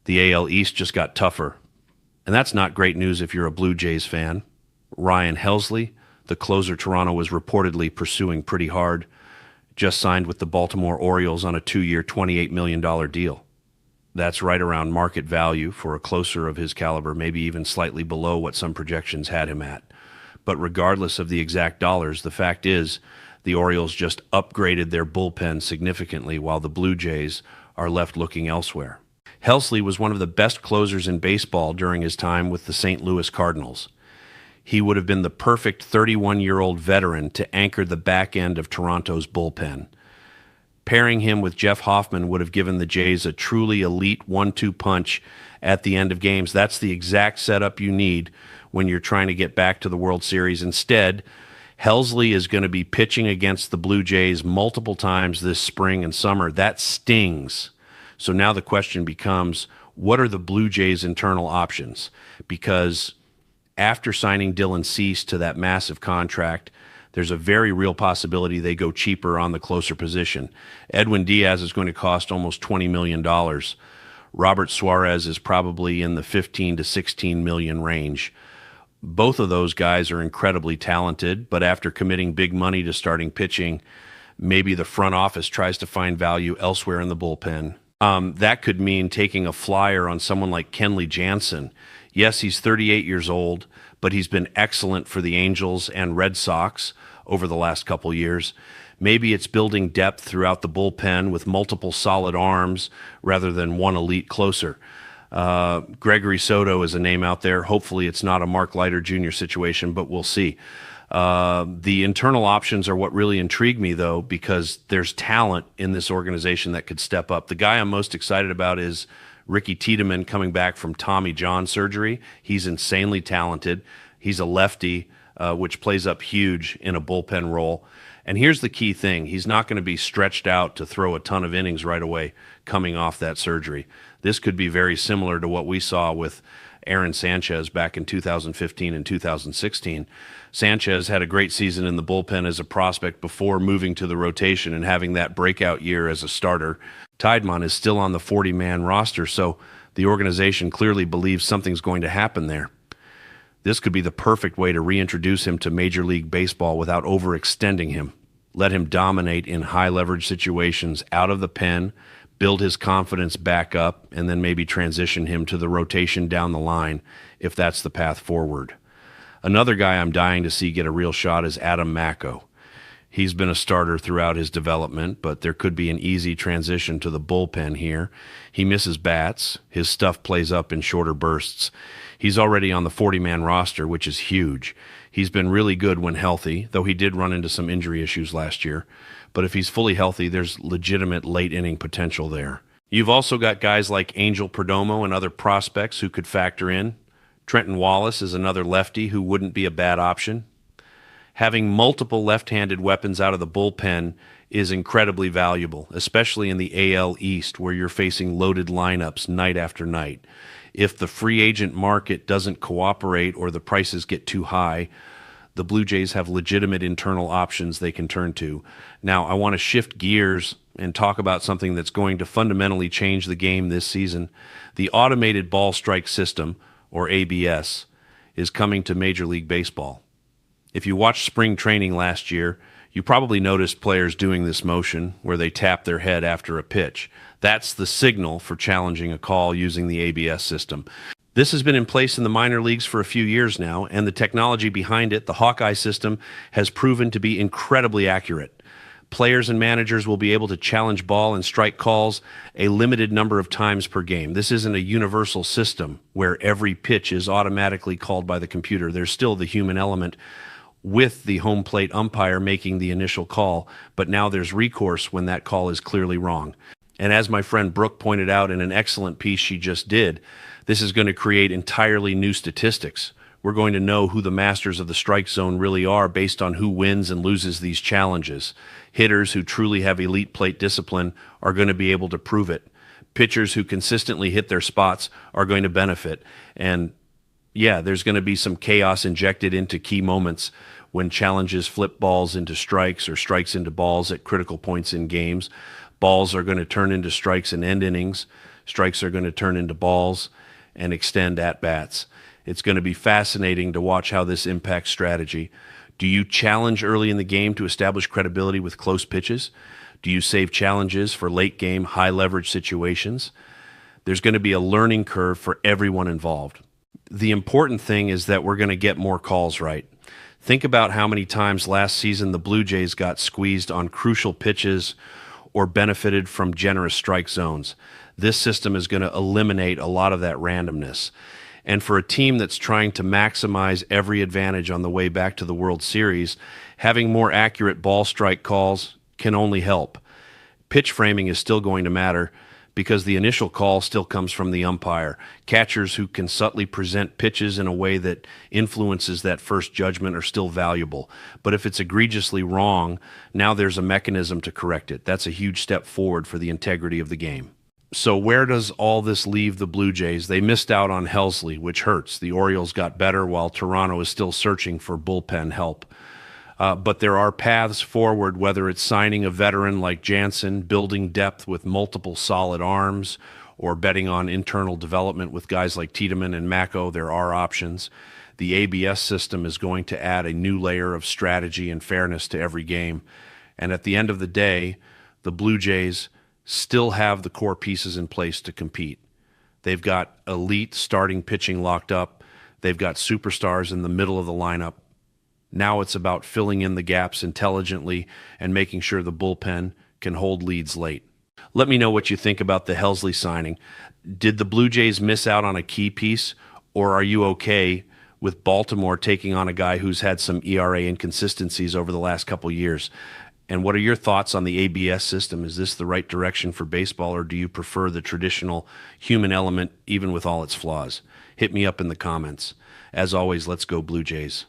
The AL East just got tougher. And that's not great news if you're a Blue Jays fan. Ryan Helsley, the closer Toronto was reportedly pursuing pretty hard, just signed with the Baltimore Orioles on a 2-year, $28 million deal. That's right around market value for a closer of his caliber, maybe even slightly below what some projections had him at. But regardless of the exact dollars, the fact is the Orioles just upgraded their bullpen significantly while the Blue Jays are left looking elsewhere. Helsley was one of the best closers in baseball during his time with the St. Louis Cardinals. He would have been the perfect 31-year-old veteran to anchor the back end of Toronto's bullpen. Pairing him with Jeff Hoffman would have given the Jays a truly elite 1-2 punch at the end of games. That's the exact setup you need when you're trying to get back to the World Series. Instead, Helsley is going to be pitching against the Blue Jays multiple times this spring and summer. That stings. So now the question becomes, what are the Blue Jays' internal options? Because after signing Dylan Cease to that massive contract, there's a very real possibility they go cheaper on the closer position. Edwin Diaz is going to cost almost $20 million. Robert Suarez is probably in the 15 to 16 million range. Both of those guys are incredibly talented, but after committing big money to starting pitching, maybe the front office tries to find value elsewhere in the bullpen. That could mean taking a flyer on someone like Kenley Jansen. Yes, he's 38 years old, but he's been excellent for the Angels and Red Sox over the last couple years. Maybe it's building depth throughout the bullpen with multiple solid arms rather than one elite closer. Gregory Soto is a name out there. Hopefully it's not a Mark Leiter Jr. situation, but we'll see. The internal options are what really intrigue me, though, because there's talent in this organization that could step up. The guy I'm most excited about is Ricky Tiedemann coming back from Tommy John surgery. He's insanely talented. He's a lefty, which plays up huge in a bullpen role. And here's the key thing. He's not going to be stretched out to throw a ton of innings right away coming off that surgery. This could be very similar to what we saw with Aaron Sanchez back in 2015 and 2016. Sanchez had a great season in the bullpen as a prospect before moving to the rotation and having that breakout year as a starter. Tiedemann is still on the 40-man roster, so the organization clearly believes something's going to happen there. This could be the perfect way to reintroduce him to Major League Baseball without overextending him. Let him dominate in high-leverage situations out of the pen, build his confidence back up, and then maybe transition him to the rotation down the line if that's the path forward. Another guy I'm dying to see get a real shot is Adam Macko. He's been a starter throughout his development, but there could be an easy transition to the bullpen here. He misses bats. His stuff plays up in shorter bursts. He's already on the 40-man roster, which is huge. He's been really good when healthy, though he did run into some injury issues last year. But if he's fully healthy, there's legitimate late-inning potential there. You've also got guys like Angel Perdomo and other prospects who could factor in. Trenton Wallace is another lefty who wouldn't be a bad option. Having multiple left-handed weapons out of the bullpen is incredibly valuable, especially in the AL East where you're facing loaded lineups night after night. If the free agent market doesn't cooperate or the prices get too high, the Blue Jays have legitimate internal options they can turn to. Now, I want to shift gears and talk about something that's going to fundamentally change the game this season. The automated ball strike system, or ABS, is coming to Major League Baseball. If you watched spring training last year, you probably noticed players doing this motion where they tap their head after a pitch. That's the signal for challenging a call using the ABS system. This has been in place in the minor leagues for a few years now, and the technology behind it, the Hawkeye system, has proven to be incredibly accurate. Players and managers will be able to challenge ball and strike calls a limited number of times per game. This isn't a universal system where every pitch is automatically called by the computer. There's still the human element with the home plate umpire making the initial call, but now there's recourse when that call is clearly wrong. And as my friend Brooke pointed out in an excellent piece she just did, this is going to create entirely new statistics. We're going to know who the masters of the strike zone really are based on who wins and loses these challenges. Hitters who truly have elite plate discipline are going to be able to prove it. Pitchers who consistently hit their spots are going to benefit. And yeah, there's going to be some chaos injected into key moments when challenges flip balls into strikes or strikes into balls at critical points in games. Balls are going to turn into strikes and end innings. Strikes are going to turn into balls and extend at-bats. It's going to be fascinating to watch how this impacts strategy. Do you challenge early in the game to establish credibility with close pitches? Do you save challenges for late-game, high-leverage situations? There's going to be a learning curve for everyone involved. The important thing is that we're going to get more calls right. Think about how many times last season the Blue Jays got squeezed on crucial pitches or benefited from generous strike zones. This system is going to eliminate a lot of that randomness. And for a team that's trying to maximize every advantage on the way back to the World Series, having more accurate ball strike calls can only help. Pitch framing is still going to matter because the initial call still comes from the umpire. Catchers who can subtly present pitches in a way that influences that first judgment are still valuable. But if it's egregiously wrong, now there's a mechanism to correct it. That's a huge step forward for the integrity of the game. So where does all this leave the Blue Jays? They missed out on Helsley, which hurts. The Orioles got better while Toronto is still searching for bullpen help. But there are paths forward, whether it's signing a veteran like Jansen, building depth with multiple solid arms, or betting on internal development with guys like Tiedemann and Mako. There are options. The ABS system is going to add a new layer of strategy and fairness to every game. And at the end of the day, the Blue Jays still have the core pieces in place to compete. They've got elite starting pitching locked up. They've got superstars in the middle of the lineup. Now it's about filling in the gaps intelligently and making sure the bullpen can hold leads late. Let me know what you think about the Helsley signing. Did the Blue Jays miss out on a key piece, or are you okay with Baltimore taking on a guy who's had some ERA inconsistencies over the last couple years? And what are your thoughts on the ABS system? Is this the right direction for baseball, or do you prefer the traditional human element even with all its flaws? Hit me up in the comments. As always, let's go Blue Jays.